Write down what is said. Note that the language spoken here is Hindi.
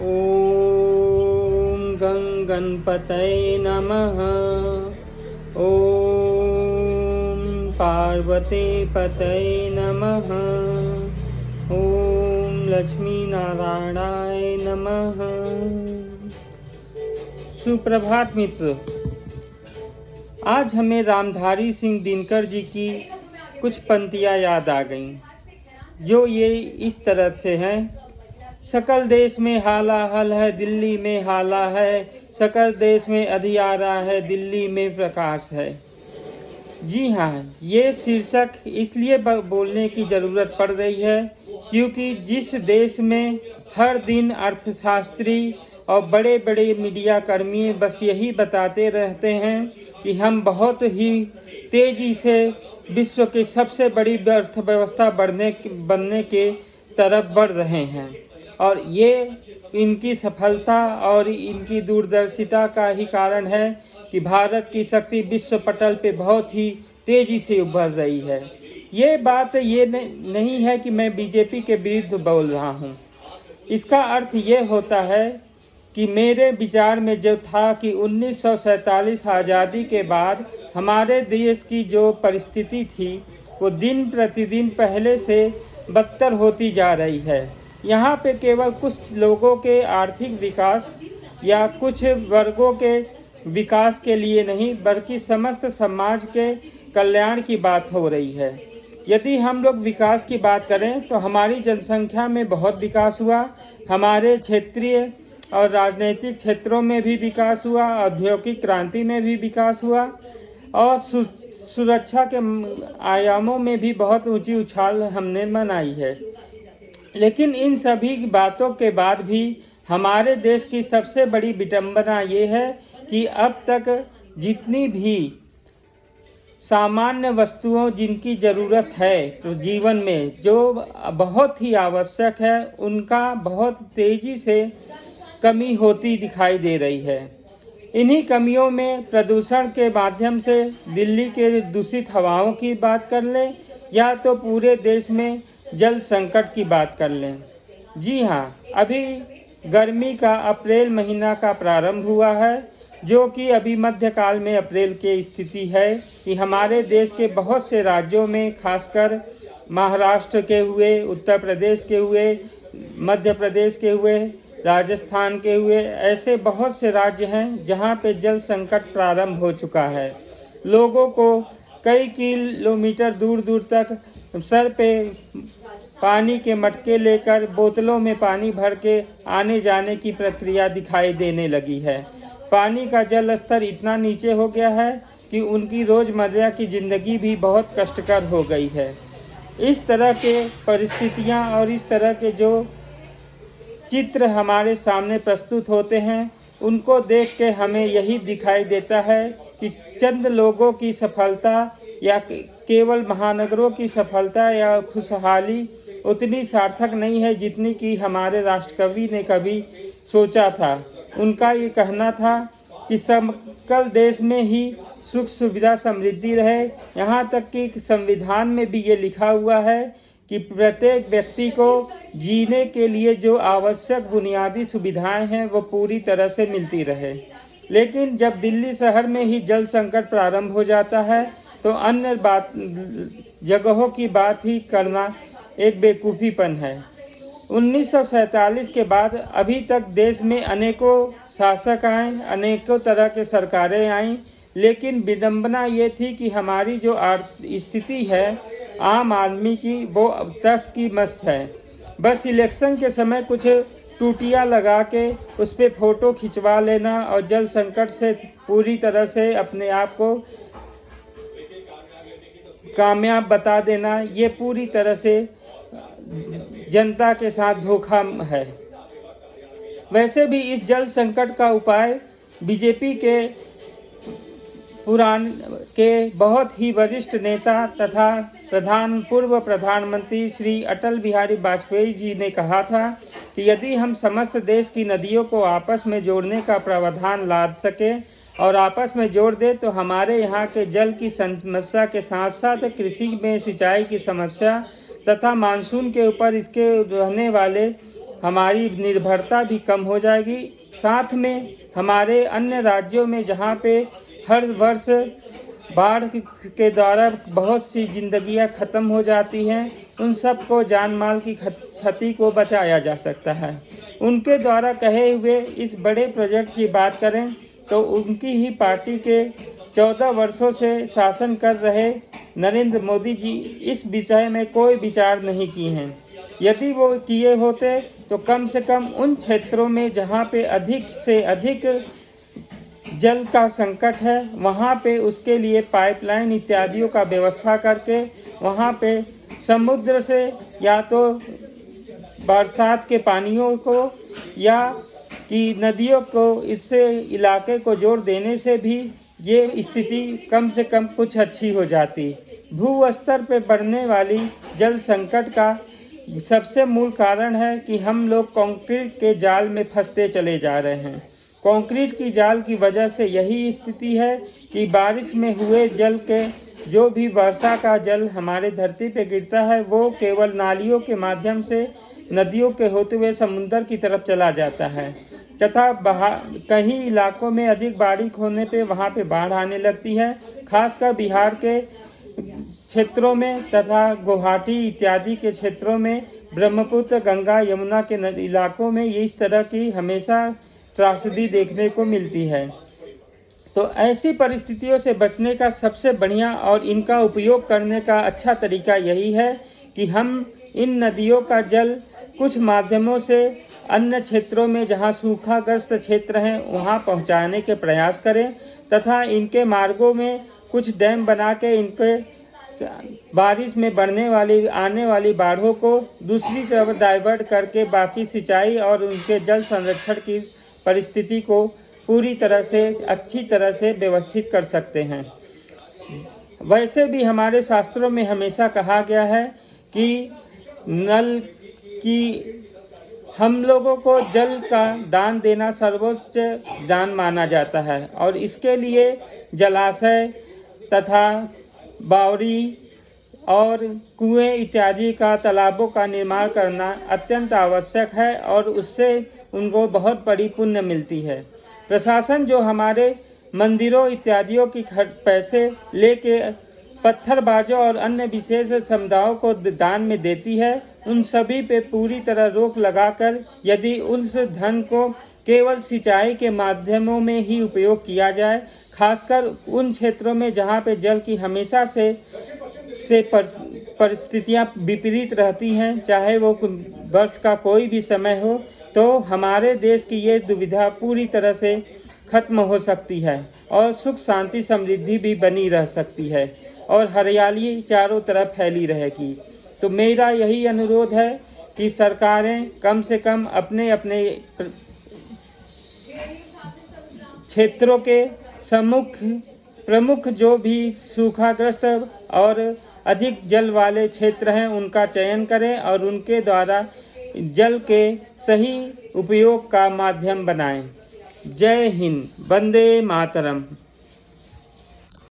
ॐ गं गणपतये नमः। ॐ पार्वती पतये नमः। ॐ लक्ष्मी नारायणाय नमः। सुप्रभात मित्र, आज हमें रामधारी सिंह दिनकर जी की कुछ पंक्तियाँ याद आ गईं, जो ये इस तरह से हैं। सकल देश में हालाहल है, दिल्ली में हाला है। सकल देश में अंधियारा है, दिल्ली में प्रकाश है। जी हाँ, ये शीर्षक इसलिए बोलने की ज़रूरत पड़ रही है क्योंकि जिस देश में हर दिन अर्थशास्त्री और बड़े बड़े मीडिया कर्मी बस यही बताते रहते हैं कि हम बहुत ही तेज़ी से विश्व की सबसे बड़ी अर्थव्यवस्था बनने के तरफ बढ़ रहे हैं, और ये इनकी सफलता और इनकी दूरदर्शिता का ही कारण है कि भारत की शक्ति विश्व पटल पे बहुत ही तेज़ी से उभर रही है। ये बात ये नहीं है कि मैं बीजेपी के विरुद्ध बोल रहा हूँ। इसका अर्थ ये होता है कि मेरे विचार में जो था कि 1947 आज़ादी के बाद हमारे देश की जो परिस्थिति थी वो दिन प्रतिदिन पहले से बदतर होती जा रही है। यहाँ पे केवल कुछ लोगों के आर्थिक विकास या कुछ वर्गों के विकास के लिए नहीं, बल्कि समस्त समाज के कल्याण की बात हो रही है। यदि हम लोग विकास की बात करें तो हमारी जनसंख्या में बहुत विकास हुआ, हमारे क्षेत्रीय और राजनीतिक क्षेत्रों में भी विकास हुआ, औद्योगिक क्रांति में भी विकास हुआ, और सुरक्षा के आयामों में भी बहुत ऊंची उछाल हमने मनाई है। लेकिन इन सभी बातों के बाद भी हमारे देश की सबसे बड़ी विडंबना ये है कि अब तक जितनी भी सामान्य वस्तुओं जिनकी ज़रूरत है तो जीवन में जो बहुत ही आवश्यक है, उनका बहुत तेज़ी से कमी होती दिखाई दे रही है। इन्हीं कमियों में प्रदूषण के माध्यम से दिल्ली के दूषित हवाओं की बात कर लें या तो पूरे देश में जल संकट की बात कर लें। जी हाँ, अभी गर्मी का अप्रैल महीना का प्रारंभ हुआ है, जो कि अभी मध्यकाल में अप्रैल की स्थिति है कि हमारे देश के बहुत से राज्यों में, खासकर महाराष्ट्र के हुए, उत्तर प्रदेश के हुए, मध्य प्रदेश के हुए, राजस्थान के हुए, ऐसे बहुत से राज्य हैं जहां पे जल संकट प्रारंभ हो चुका है। लोगों को कई किलोमीटर दूर दूर तक सर पे पानी के मटके लेकर बोतलों में पानी भर के आने जाने की प्रक्रिया दिखाई देने लगी है। पानी का जल स्तर इतना नीचे हो गया है कि उनकी रोज़मर्रा की ज़िंदगी भी बहुत कष्टकर हो गई है। इस तरह के परिस्थितियां और इस तरह के जो चित्र हमारे सामने प्रस्तुत होते हैं, उनको देख के हमें यही दिखाई देता है कि चंद लोगों की सफलता या केवल महानगरों की सफलता या खुशहाली उतनी सार्थक नहीं है जितनी कि हमारे राष्ट्रकवि ने कभी सोचा था। उनका ये कहना था कि सकल देश में ही सुख सुविधा समृद्धि रहे। यहाँ तक कि संविधान में भी ये लिखा हुआ है कि प्रत्येक व्यक्ति को जीने के लिए जो आवश्यक बुनियादी सुविधाएं हैं वो पूरी तरह से मिलती रहे। लेकिन जब दिल्ली शहर में ही जल संकट प्रारंभ हो जाता है तो अन्य जगहों की बात ही करना एक बेवकूफ़ीपन है। 1947 के बाद अभी तक देश में अनेकों शासक आए, अनेकों तरह के सरकारें आईं, लेकिन विडंबना ये थी कि हमारी जो स्थिति है आम आदमी की, वो अब तक की मस्त है। बस इलेक्शन के समय कुछ टूटियाँ लगा के उस पर फ़ोटो खिंचवा लेना और जल संकट से पूरी तरह से अपने आप को कामयाब बता देना, ये पूरी तरह से जनता के साथ धोखा है। वैसे भी इस जल संकट का उपाय बीजेपी के बहुत ही वरिष्ठ नेता तथा पूर्व प्रधानमंत्री श्री अटल बिहारी वाजपेयी जी ने कहा था कि यदि हम समस्त देश की नदियों को आपस में जोड़ने का प्रावधान लाद सके और आपस में जोड़ दे तो हमारे यहाँ के जल की समस्या के साथ साथ कृषि में सिंचाई की समस्या तथा मानसून के ऊपर इसके रहने वाले हमारी निर्भरता भी कम हो जाएगी। साथ में हमारे अन्य राज्यों में जहाँ पे हर वर्ष बाढ़ के द्वारा बहुत सी जिंदगियां ख़त्म हो जाती हैं, उन सब को जान माल की क्षति को बचाया जा सकता है। उनके द्वारा कहे हुए इस बड़े प्रोजेक्ट की बात करें तो उनकी ही पार्टी के 14 वर्षों से शासन कर रहे नरेंद्र मोदी जी इस विषय में कोई विचार नहीं किए हैं। यदि वो किए होते तो कम से कम उन क्षेत्रों में जहाँ पे अधिक से अधिक जल का संकट है, वहाँ पे उसके लिए पाइपलाइन इत्यादियों का व्यवस्था करके वहाँ पे समुद्र से या तो बरसात के पानियों को या कि नदियों को इससे इलाके को जोड़ देने से भी ये स्थिति कम से कम कुछ अच्छी हो जाती। भू स्तर पर बढ़ने वाली जल संकट का सबसे मूल कारण है कि हम लोग कंक्रीट के जाल में फंसते चले जा रहे हैं। कंक्रीट की जाल की वजह से यही स्थिति है कि बारिश में हुए जल के जो भी वर्षा का जल हमारे धरती पे गिरता है वो केवल नालियों के माध्यम से नदियों के होते हुए समुद्र की तरफ चला जाता है तथा कहीं इलाकों में अधिक बारिश होने पे वहाँ पे बाढ़ आने लगती है। खासकर बिहार के क्षेत्रों में तथा गुवाहाटी इत्यादि के क्षेत्रों में ब्रह्मपुत्र, गंगा, यमुना के इलाकों में इस तरह की हमेशा त्रासदी देखने को मिलती है। तो ऐसी परिस्थितियों से बचने का सबसे बढ़िया और इनका उपयोग करने का अच्छा तरीका यही है कि हम इन नदियों का जल कुछ माध्यमों से अन्य क्षेत्रों में जहां सूखाग्रस्त क्षेत्र हैं वहां पहुंचाने के प्रयास करें तथा इनके मार्गों में कुछ डैम बना के इनके बारिश में आने वाली बाढ़ों को दूसरी तरफ डाइवर्ट करके बाकी सिंचाई और उनके जल संरक्षण की परिस्थिति को पूरी तरह से अच्छी तरह से व्यवस्थित कर सकते हैं। वैसे भी हमारे शास्त्रों में हमेशा कहा गया है कि नल की हम लोगों को जल का दान देना सर्वोच्च दान माना जाता है और इसके लिए जलाशय तथा बावड़ी और कुएं इत्यादि का तालाबों का निर्माण करना अत्यंत आवश्यक है और उससे उनको बहुत बड़ी पुण्य मिलती है। प्रशासन जो हमारे मंदिरों इत्यादियों की पैसे लेके पत्थरबाजों और अन्य विशेष समुदायों को दान में देती है, उन सभी पे पूरी तरह रोक लगाकर यदि उस धन को केवल सिंचाई के माध्यमों में ही उपयोग किया जाए, खासकर उन क्षेत्रों में जहाँ पे जल की हमेशा से परिस्थितियाँ विपरीत रहती हैं, चाहे वो वर्ष का कोई भी समय हो, तो हमारे देश की ये दुविधा पूरी तरह से खत्म हो सकती है और सुख शांति समृद्धि भी बनी रह सकती है और हरियाली चारों तरफ फैली रहेगी। तो मेरा यही अनुरोध है कि सरकारें कम से कम अपने अपने क्षेत्रों के प्रमुख जो भी सूखाग्रस्त और अधिक जल वाले क्षेत्र हैं उनका चयन करें और उनके द्वारा जल के सही उपयोग का माध्यम बनाएं। जय हिंद, वंदे मातरम।